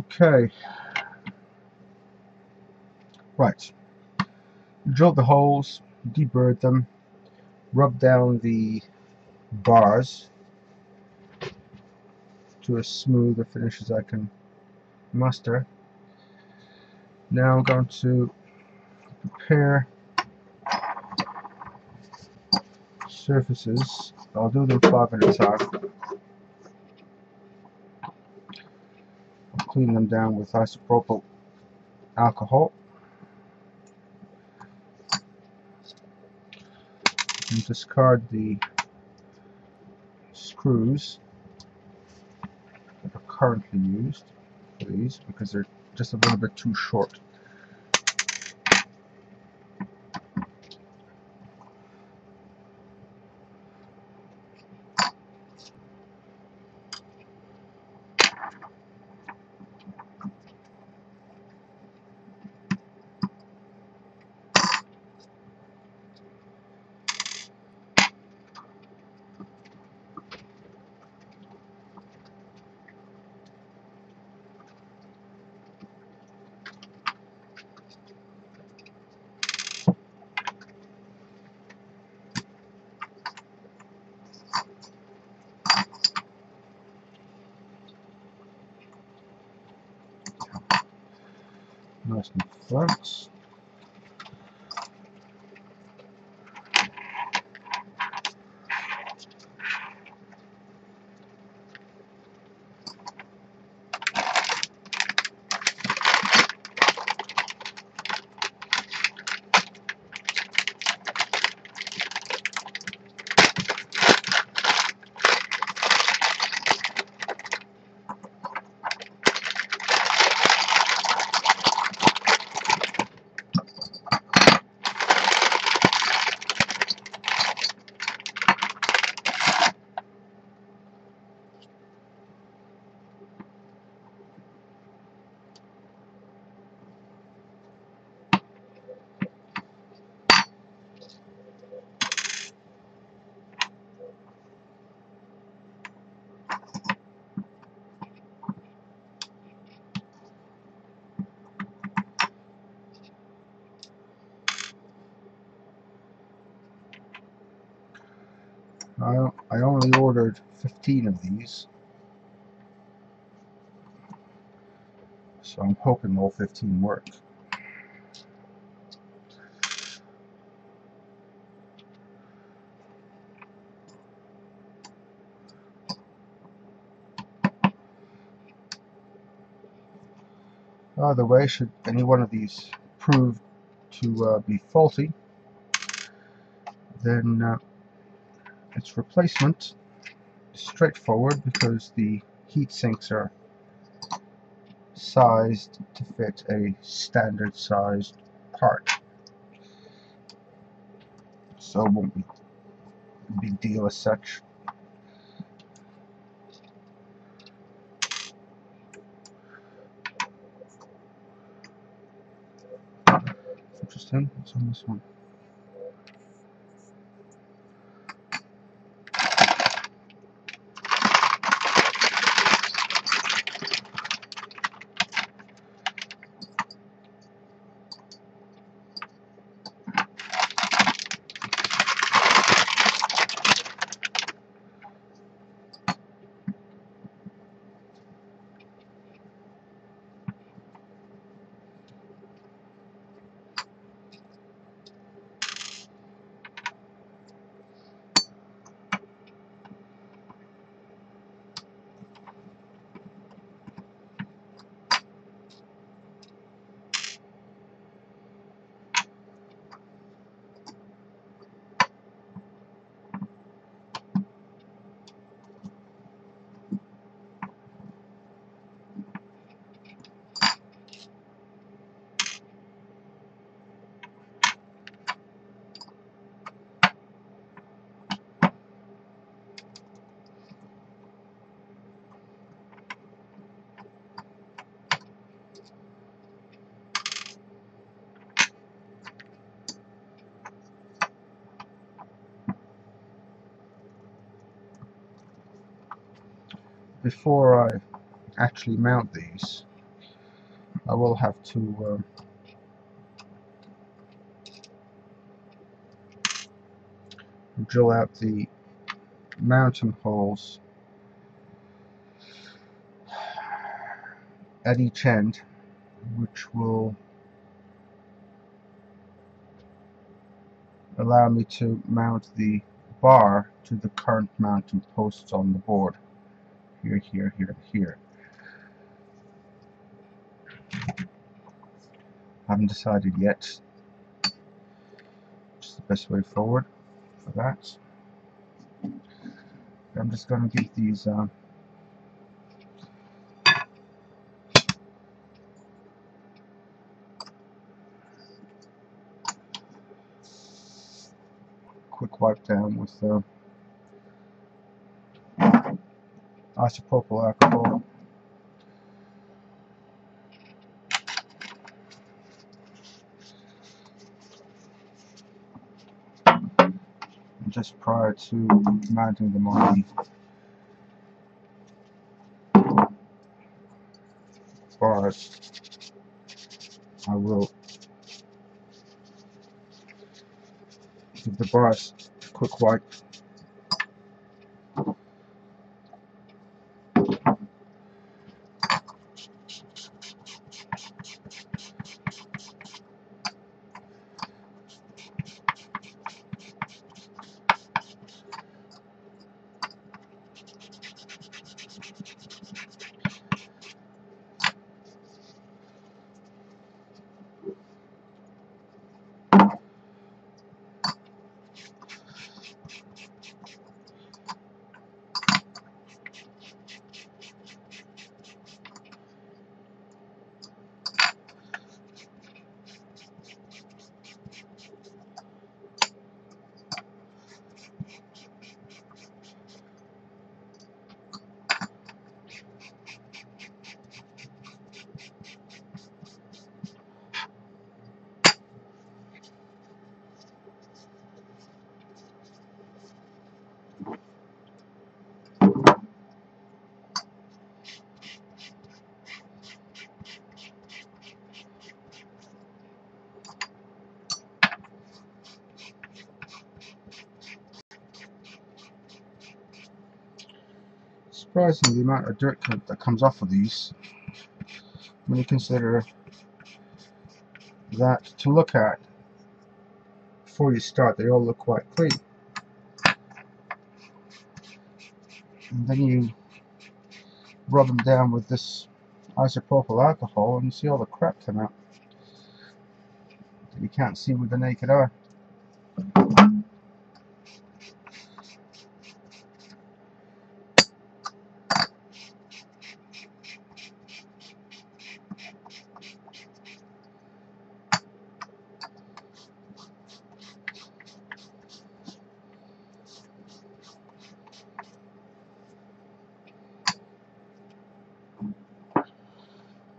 Okay, right. Drill the holes, deburr them, rub down the bars to as smooth a finish as I can muster. Now I'm going to prepare surfaces. I'll do them 5 at a time. I'll clean them down with isopropyl alcohol and discard the screws that are currently used for these because they're just a little bit too short. Nice and flat. I only ordered 15 of these, so I'm hoping all 15 work. By the way, should any one of these prove to be faulty, then its replacement is straightforward because the heat sinks are sized to fit a standard sized part, so it won't be a big deal as such. Interesting, what's on this one? Before I actually mount these, I will have to drill out the mounting holes at each end, which will allow me to mount the bar to the current mounting posts on the board. Here, here, here, here. Haven't decided yet. Just the best way forward for that. I'm just going to give these quick wipe down with isopropyl alcohol. Just prior to mounting them on the bars, I will give the bars a quick wipe. Surprising the amount of dirt that comes off of these when you consider that to look at before you start they all look quite clean, and then you rub them down with this isopropyl alcohol and you see all the crap come out that you can't see with the naked eye.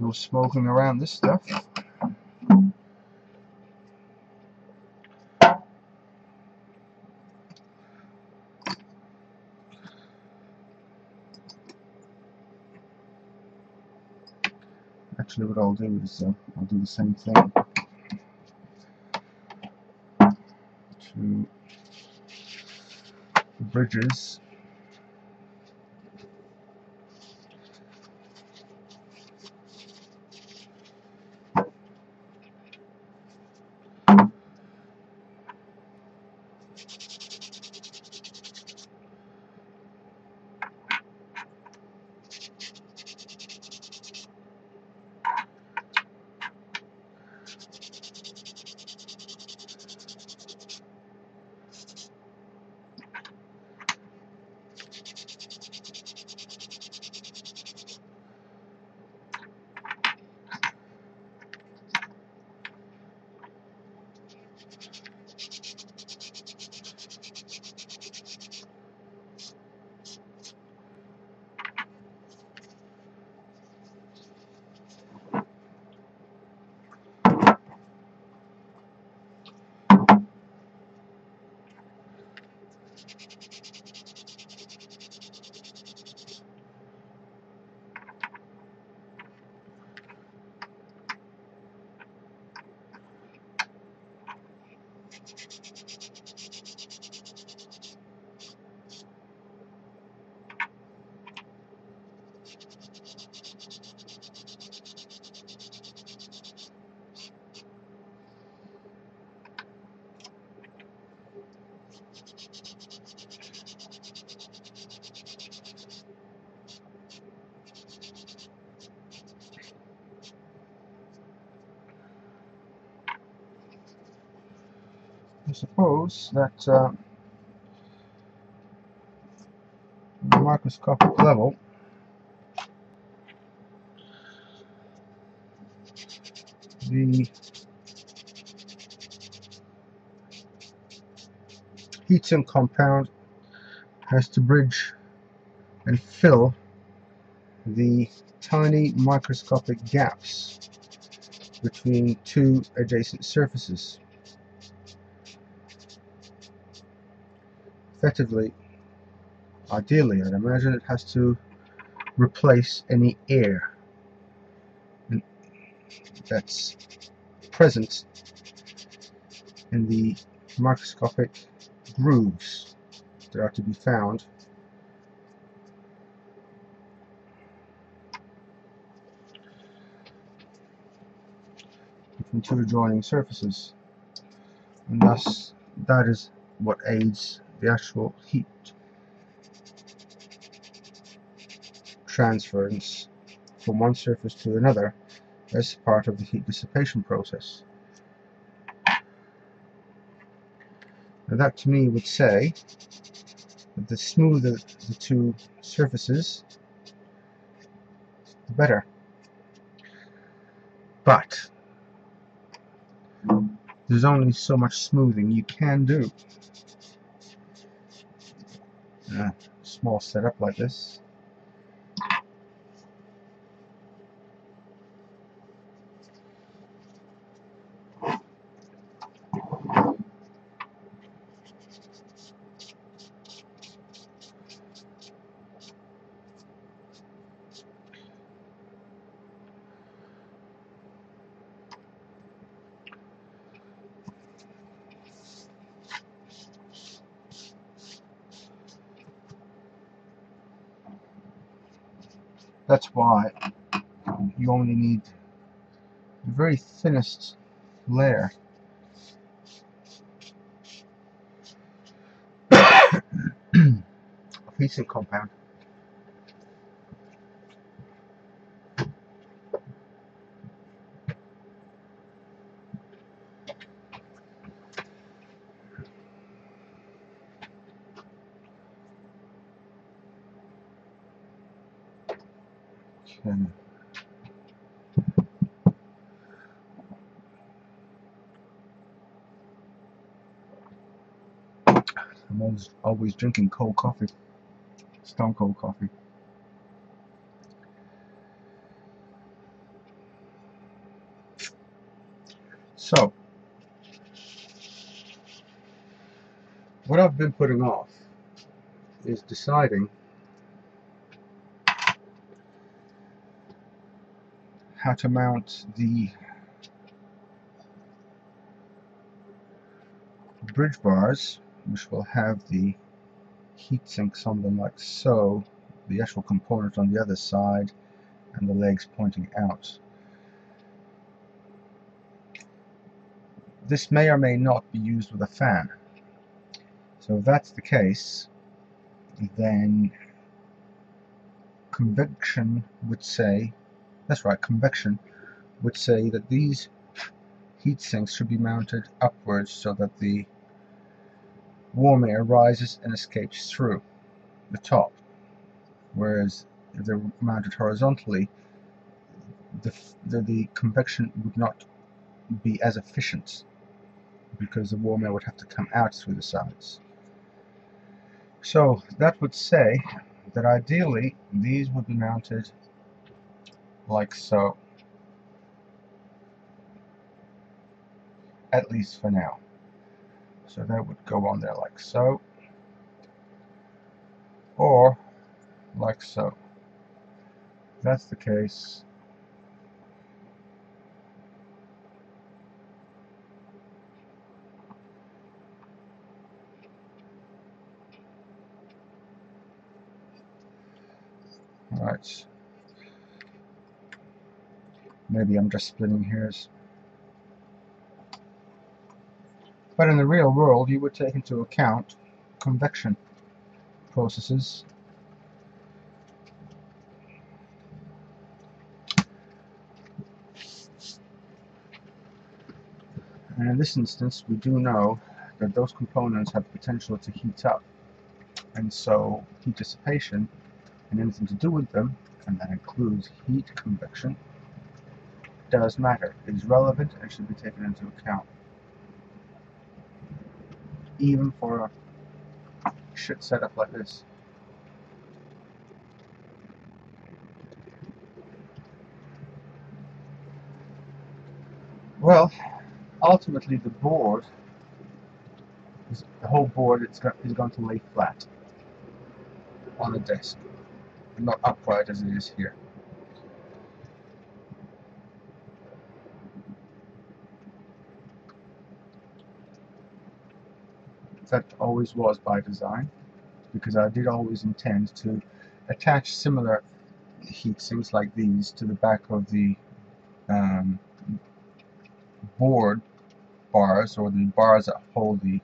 No smoking around this stuff. Actually, what I'll do is I'll do the same thing to the bridges. I suppose that at the microscopic level, the heatsink compound has to bridge and fill the tiny microscopic gaps between two adjacent surfaces. Effectively, ideally, I'd imagine it has to replace any air that's present in the microscopic grooves that are to be found between two adjoining surfaces, and thus that is what aids the actual heat transference from one surface to another as part of the heat dissipation process. Now that to me would say that the smoother the two surfaces, the better. But there's only so much smoothing you can do. A small setup like this. That's why you only need the very thinnest layer of heatsink compound. Okay. I'm always drinking cold coffee, stone cold coffee. So, what I've been putting off is deciding how to mount the bridge bars, which will have the heat sinks on them like so, the actual component on the other side, and the legs pointing out. This may or may not be used with a fan. So if that's the case, then convection would say, that's right, convection would say that these heat sinks should be mounted upwards so that the warm air rises and escapes through the top, whereas if they're mounted horizontally, the convection would not be as efficient because the warm air would have to come out through the sides. So that would say that ideally these would be mounted like so, at least for now. So that would go on there like so, or like so. If that's the case, alright, maybe I'm just splitting hairs. But in the real world, you would take into account convection processes. And in this instance, we do know that those components have potential to heat up, and so heat dissipation and anything to do with them, and that includes heat convection, does matter. It is relevant and should be taken into account, even for a shit setup like this. Well, ultimately the board, the whole board is going to lay flat on the desk, not upright as it is here. That always was by design, because I did always intend to attach similar heat sinks like these to the back of the board bars, or the bars that hold the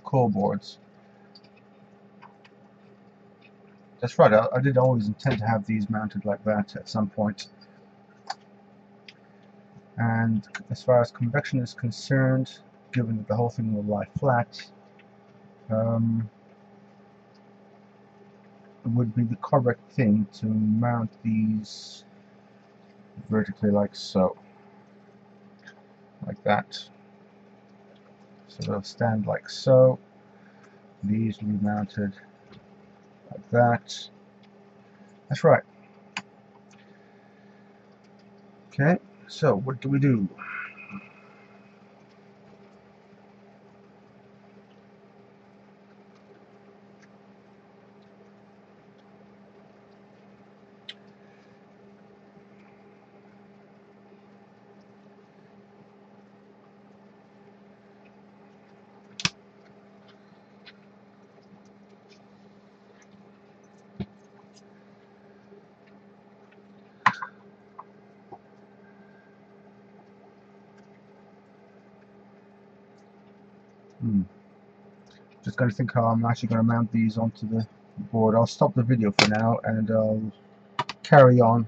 coil boards. That's right, I did always intend to have these mounted like that at some point. And as far as convection is concerned, given that the whole thing will lie flat, it would be the correct thing to mount these vertically like so, like that. So they'll stand like so. These will be mounted like that. That's right. Okay, so what do we do? Just going to think how I'm actually going to mount these onto the board. I'll stop the video for now and I'll carry on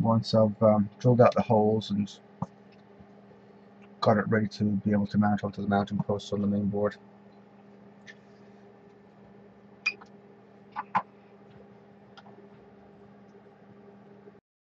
once I've drilled out the holes and got it ready to be able to mount onto the mounting posts on the main board.